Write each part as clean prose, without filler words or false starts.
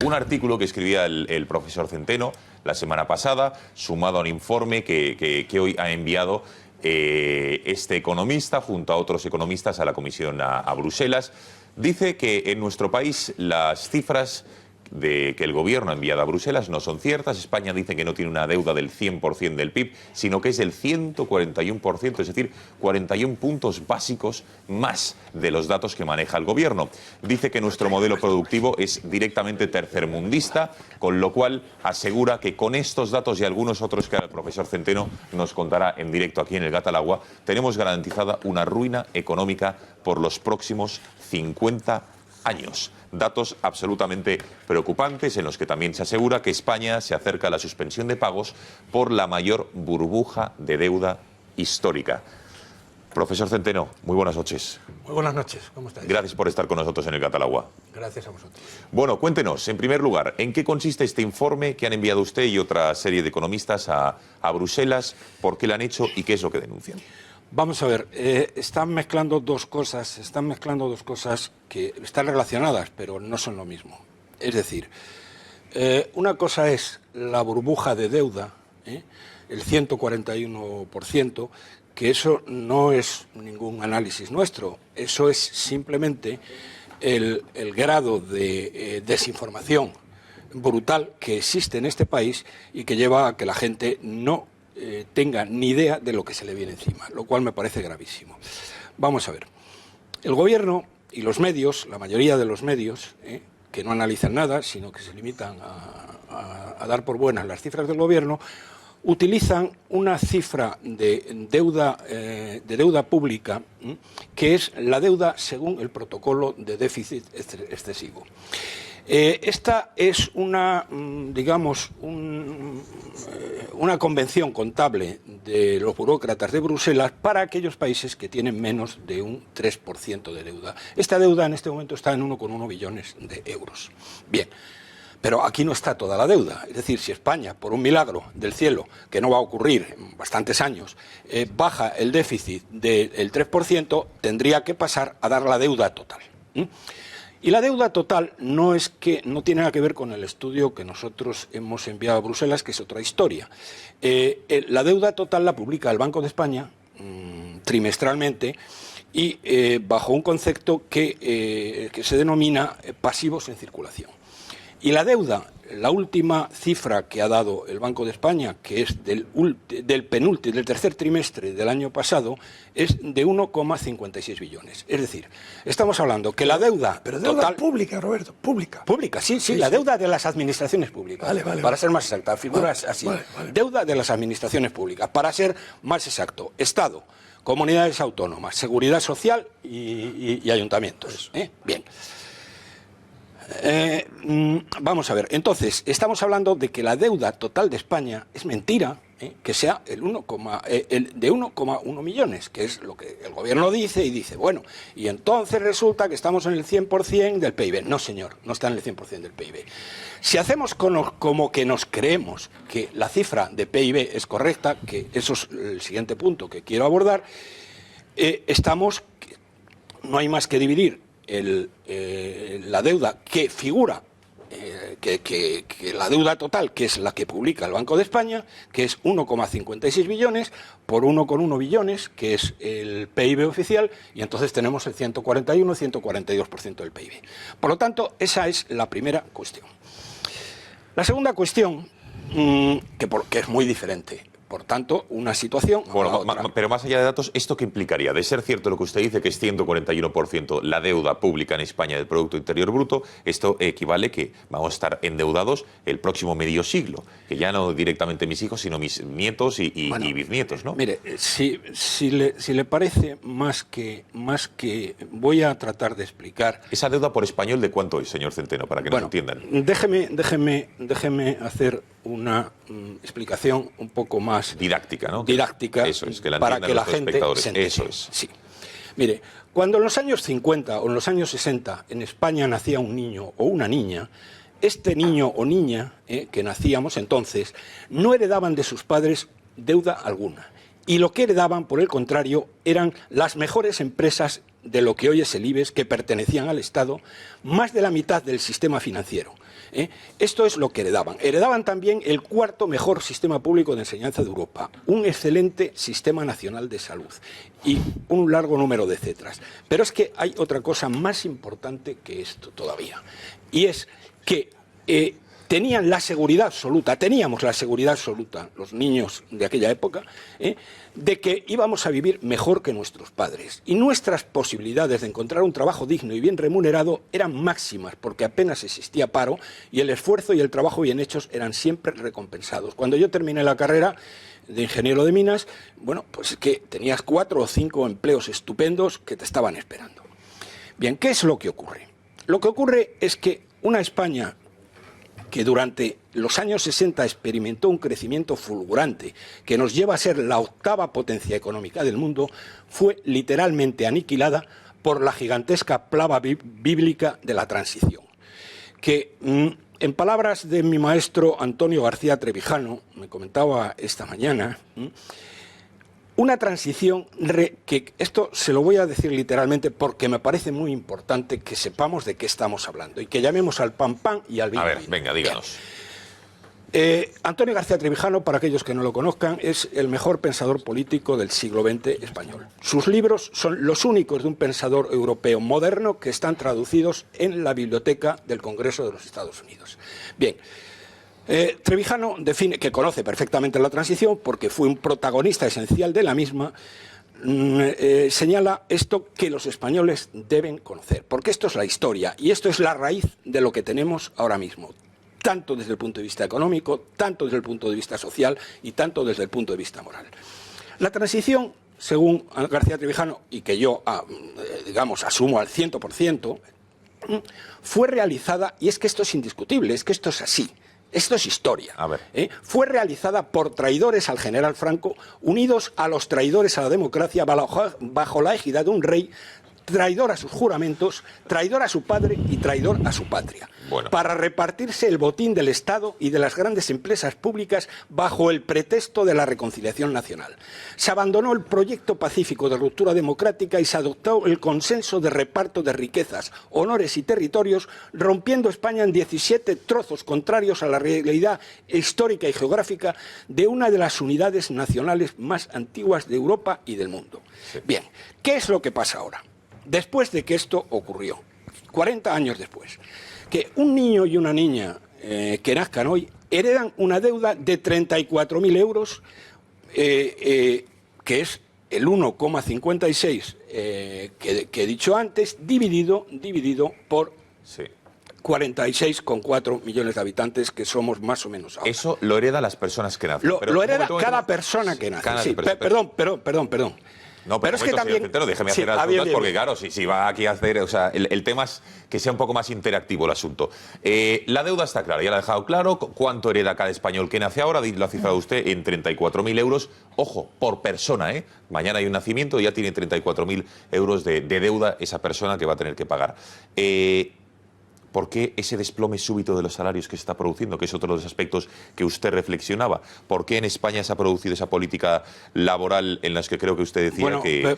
Un artículo que escribía el profesor Centeno la semana pasada, sumado a un informe que hoy ha enviado este economista junto a otros economistas a la Comisión a Bruselas. Dice que en nuestro país las cifras que el gobierno ha enviado a Bruselas no son ciertas. España dice que no tiene una deuda del 100% del PIB, sino que es del 141%, es decir, 41 puntos básicos más de los datos que maneja el gobierno. Dice que nuestro modelo productivo es directamente tercermundista, con lo cual asegura que con estos datos y algunos otros que el profesor Centeno nos contará en directo aquí en el Gat al Agua, tenemos garantizada una ruina económica por los próximos 50 años. Datos absolutamente preocupantes en los que también se asegura que España se acerca a la suspensión de pagos por la mayor burbuja de deuda histórica. Profesor Centeno, muy buenas noches. Muy buenas noches, ¿cómo estáis? Gracias por estar con nosotros en el Gat al Agua. Gracias a vosotros. Bueno, cuéntenos, en primer lugar, ¿en qué consiste este informe que han enviado usted y otra serie de economistas a Bruselas? ¿Por qué lo han hecho y qué es lo que denuncian? Vamos a ver, están mezclando dos cosas que están relacionadas, pero no son lo mismo. Es decir, una cosa es la burbuja de deuda, el 141%, que eso no es ningún análisis nuestro, eso es simplemente el grado de desinformación brutal que existe en este país y que lleva a que la gente no tenga ni idea de lo que se le viene encima, lo cual me parece gravísimo. Vamos a ver, el gobierno y los medios, la mayoría de los medios, que no analizan nada, sino que se limitan a dar por buenas las cifras del gobierno, utilizan una cifra de deuda pública, que es la deuda según el protocolo de déficit excesivo. Esta es una, digamos, una convención contable de los burócratas de Bruselas para aquellos países que tienen menos de un 3% de deuda. Esta deuda en este momento está en 1,1 billones de euros. Bien, pero aquí no está toda la deuda. Es decir, si España, por un milagro del cielo, que no va a ocurrir en bastantes años, baja el déficit del 3%, tendría que pasar a dar la deuda total. Y la deuda total no tiene nada que ver con el estudio que nosotros hemos enviado a Bruselas, que es otra historia. La deuda total la publica el Banco de España trimestralmente y bajo un concepto que se denomina pasivos en circulación. Y la deuda, la última cifra que ha dado el Banco de España, que es del tercer trimestre del año pasado, es de 1,56 billones. Es decir, estamos hablando que la deuda... Pero deuda total, pública, Roberto, pública. Pública, sí, la deuda de las administraciones públicas. Para ser más exacta, figuras así. Deuda de las administraciones públicas. Para ser más exacto, Estado, comunidades autónomas, seguridad social y ayuntamientos. Bien. Vamos a ver, entonces, estamos hablando de que la deuda total de España es mentira, que sea de 1,1 millones, que es lo que el gobierno dice, y dice, bueno, y entonces resulta que estamos en el 100% del PIB. No, señor, no está en el 100% del PIB. Si hacemos como que nos creemos que la cifra de PIB es correcta, que eso es el siguiente punto que quiero abordar, no hay más que dividir la deuda que figura, que la deuda total, que es la que publica el Banco de España, que es 1,56 billones, por 1,1 billones, que es el PIB oficial, y entonces tenemos el 141-142% del PIB. Por lo tanto, esa es la primera cuestión. La segunda cuestión, que es muy diferente. Por tanto, una situación... Bueno, pero más allá de datos, ¿esto qué implicaría? De ser cierto lo que usted dice, que es 141% la deuda pública en España del Producto Interior Bruto, esto equivale que vamos a estar endeudados el próximo medio siglo, que ya no directamente mis hijos, sino mis nietos y bisnietos, ¿no? Mire, si le parece, más que voy a tratar de explicar... ¿Esa deuda por español de cuánto es, señor Centeno, para que nos entiendan? Déjeme hacer una explicación un poco más didáctica, ¿no? Didáctica, eso es, que para que la gente se entienda. Eso es. Sí. Mire, cuando en los años 50 o en los años 60 en España nacía un niño o una niña, este niño o niña que nacíamos entonces no heredaban de sus padres deuda alguna. Y lo que heredaban, por el contrario, eran las mejores empresas de lo que hoy es el IBEX, que pertenecían al Estado, más de la mitad del sistema financiero. Esto es lo que heredaban. Heredaban también el cuarto mejor sistema público de enseñanza de Europa, un excelente sistema nacional de salud y un largo número de etcéteras. Pero es que hay otra cosa más importante que esto todavía, y es que teníamos la seguridad absoluta, los niños de aquella época, de que íbamos a vivir mejor que nuestros padres. Y nuestras posibilidades de encontrar un trabajo digno y bien remunerado eran máximas, porque apenas existía paro y el esfuerzo y el trabajo bien hechos eran siempre recompensados. Cuando yo terminé la carrera de ingeniero de minas, bueno, pues es que tenías 4 o 5 empleos estupendos que te estaban esperando. Bien, ¿qué es lo que ocurre? Lo que ocurre es que una España que durante los años 60 experimentó un crecimiento fulgurante que nos lleva a ser la 8ª potencia económica del mundo, fue literalmente aniquilada por la gigantesca plaga bíblica de la transición, que en palabras de mi maestro Antonio García Trevijano, me comentaba esta mañana, una transición que esto se lo voy a decir literalmente porque me parece muy importante que sepamos de qué estamos hablando y que llamemos al pan pan y al vino. A ver, vino. venga, díganos. Antonio García Trevijano, para aquellos que no lo conozcan, es el mejor pensador político del siglo XX español. Sus libros son los únicos de un pensador europeo moderno que están traducidos en la biblioteca del Congreso de los Estados Unidos. Bien. Trevijano define, que conoce perfectamente la transición porque fue un protagonista esencial de la misma, señala esto que los españoles deben conocer, porque esto es la historia y esto es la raíz de lo que tenemos ahora mismo, tanto desde el punto de vista económico, tanto desde el punto de vista social y tanto desde el punto de vista moral. La transición, según García Trevijano, y que yo, digamos, asumo al 100%, fue realizada, y es que esto es indiscutible, es que esto es así. Esto es historia. Fue realizada por traidores al general Franco, unidos a los traidores a la democracia, bajo la égida de un rey traidor a sus juramentos, traidor a su padre y traidor a su patria, para repartirse el botín del Estado y de las grandes empresas públicas bajo el pretexto de la reconciliación nacional. Se abandonó el proyecto pacífico de ruptura democrática y se adoptó el consenso de reparto de riquezas, honores y territorios, rompiendo España en 17 trozos contrarios a la realidad histórica y geográfica de una de las unidades nacionales más antiguas de Europa y del mundo. Bien, ¿qué es lo que pasa ahora? Después de que esto ocurrió, 40 años después, que un niño y una niña que nazcan hoy heredan una deuda de 34.000 euros, que es el 1,56 que he dicho antes, dividido por 46,4 millones de habitantes que somos más o menos ahora. Eso lo heredan las personas que nacen. Lo hereda cada persona que nace. Perdón. No, pero es que también, Centeno, déjeme hacer las preguntas porque, claro, si va aquí a hacer... O sea, el tema es que sea un poco más interactivo el asunto. La deuda está clara, ya lo ha dejado claro. ¿Cuánto hereda cada español que nace ahora? Lo ha cifrado usted en 34.000 euros. Ojo, por persona, ¿eh? Mañana hay un nacimiento y ya tiene 34.000 euros de deuda esa persona que va a tener que pagar. ¿Por qué ese desplome súbito de los salarios que se está produciendo? Que es otro de los aspectos que usted reflexionaba. ¿Por qué en España se ha producido esa política laboral en la que creo que usted decía que...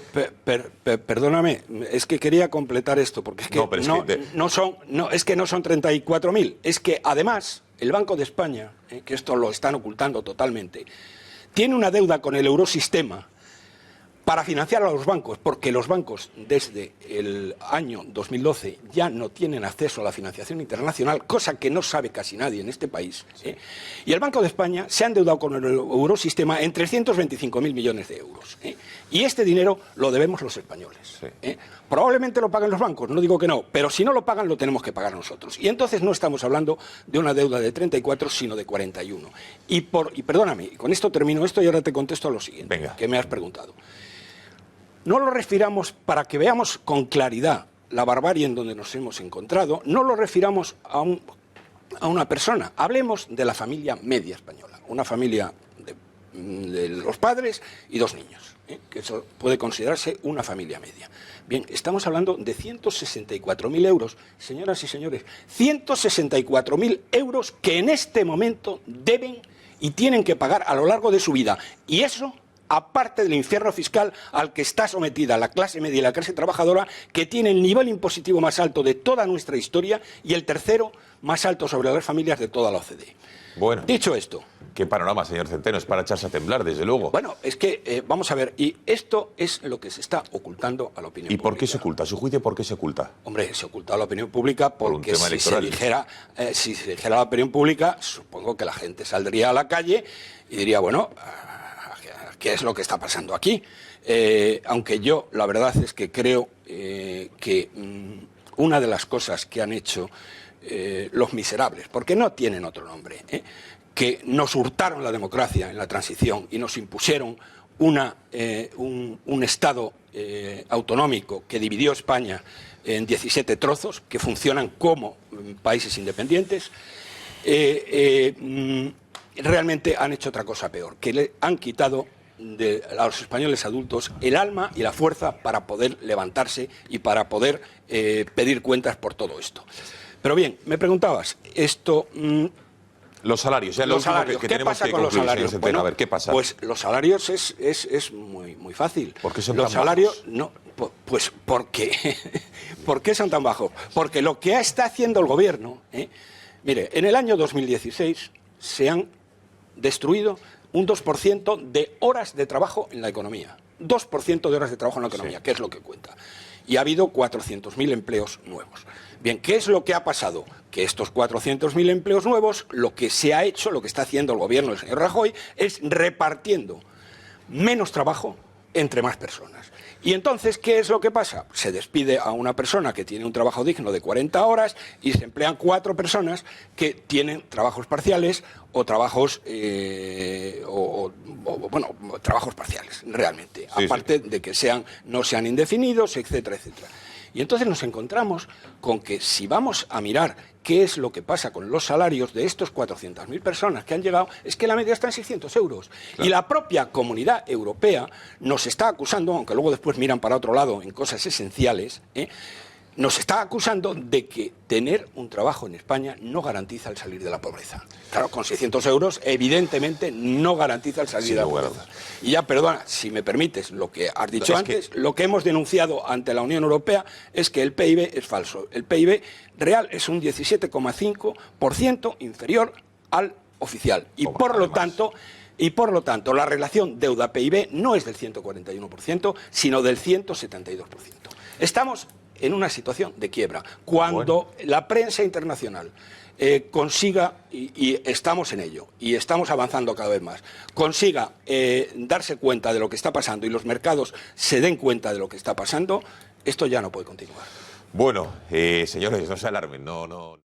Perdóname, es que quería completar esto, porque es que no son 34.000. Es que además el Banco de España, que esto lo están ocultando totalmente, tiene una deuda con el Eurosistema para financiar a los bancos, porque los bancos desde el año 2012 ya no tienen acceso a la financiación internacional, cosa que no sabe casi nadie en este país. Y el Banco de España se ha endeudado con el Eurosistema en 325.000 millones de euros. Y este dinero lo debemos los españoles. Probablemente lo paguen los bancos, no digo que no, pero si no lo pagan lo tenemos que pagar nosotros. Y entonces no estamos hablando de una deuda de 34, sino de 41. Y perdóname, con esto termino esto y ahora te contesto a lo siguiente, que me has preguntado. No lo refiramos, para que veamos con claridad la barbarie en donde nos hemos encontrado, no lo refiramos a una persona. Hablemos de la familia media española, una familia de los padres y 2 niños, que eso puede considerarse una familia media. Bien, estamos hablando de 164.000 euros, señoras y señores, 164.000 euros que en este momento deben y tienen que pagar a lo largo de su vida. Y eso aparte del infierno fiscal al que está sometida la clase media y la clase trabajadora, que tiene el nivel impositivo más alto de toda nuestra historia y el tercero más alto sobre las familias de toda la OCDE. Bueno. Dicho esto... Qué panorama, señor Centeno, es para echarse a temblar, desde luego. Bueno, es que, vamos a ver, y esto es lo que se está ocultando a la opinión pública. ¿Y por qué se oculta? ¿A su juicio, por qué se oculta? Hombre, se oculta a la opinión pública porque tema electoral. si se dijera a la opinión pública, supongo que la gente saldría a la calle y diría, bueno, ¿qué es lo que está pasando aquí? Aunque yo, la verdad es que creo que una de las cosas que han hecho los miserables, porque no tienen otro nombre, que nos hurtaron la democracia en la transición y nos impusieron un Estado autonómico que dividió España en 17 trozos que funcionan como países independientes, realmente han hecho otra cosa peor, que le han quitado a los españoles adultos el alma y la fuerza para poder levantarse y para poder pedir cuentas por todo esto. Pero bien, me preguntabas, esto... Los salarios, ya los salarios. ¿Qué pasa con los salarios? Bueno, a ver, ¿qué pasa? Pues los salarios es muy fácil. ¿Por qué son los tan salarios, bajos? No, pues porque ¿por qué son tan bajos? Porque lo que está haciendo el gobierno, mire, en el año 2016 se han destruido un 2% de horas de trabajo en la economía. 2% de horas de trabajo en la economía, sí, que es lo que cuenta. Y ha habido 400.000 empleos nuevos. Bien, ¿qué es lo que ha pasado? Que estos 400.000 empleos nuevos, lo que se ha hecho, lo que está haciendo el gobierno del señor Rajoy, es repartiendo menos trabajo entre más personas. Y entonces, ¿qué es lo que pasa? Se despide a una persona que tiene un trabajo digno de 40 horas y se emplean 4 personas que tienen trabajos parciales o trabajos, trabajos parciales, realmente. Sí, aparte de que no sean indefinidos, etcétera, etcétera. Y entonces nos encontramos con que si vamos a mirar qué es lo que pasa con los salarios de estos 400.000 personas que han llegado, es que la media está en 600 euros. Claro. Y la propia Comunidad Europea nos está acusando, aunque luego después miran para otro lado en cosas esenciales, nos está acusando de que tener un trabajo en España no garantiza el salir de la pobreza. Claro, con 600 euros evidentemente no garantiza el salir de la pobreza. Y ya, perdona, si me permites, lo que has dicho antes, lo que hemos denunciado ante la Unión Europea es que el PIB es falso. El PIB real es un 17,5% inferior al oficial. Y por lo tanto, la relación deuda-PIB no es del 141%, sino del 172%. Estamos en una situación de quiebra. Cuando la prensa internacional consiga, y estamos en ello, y estamos avanzando cada vez más, consiga darse cuenta de lo que está pasando y los mercados se den cuenta de lo que está pasando, esto ya no puede continuar. Bueno, señores, no se alarmen, no...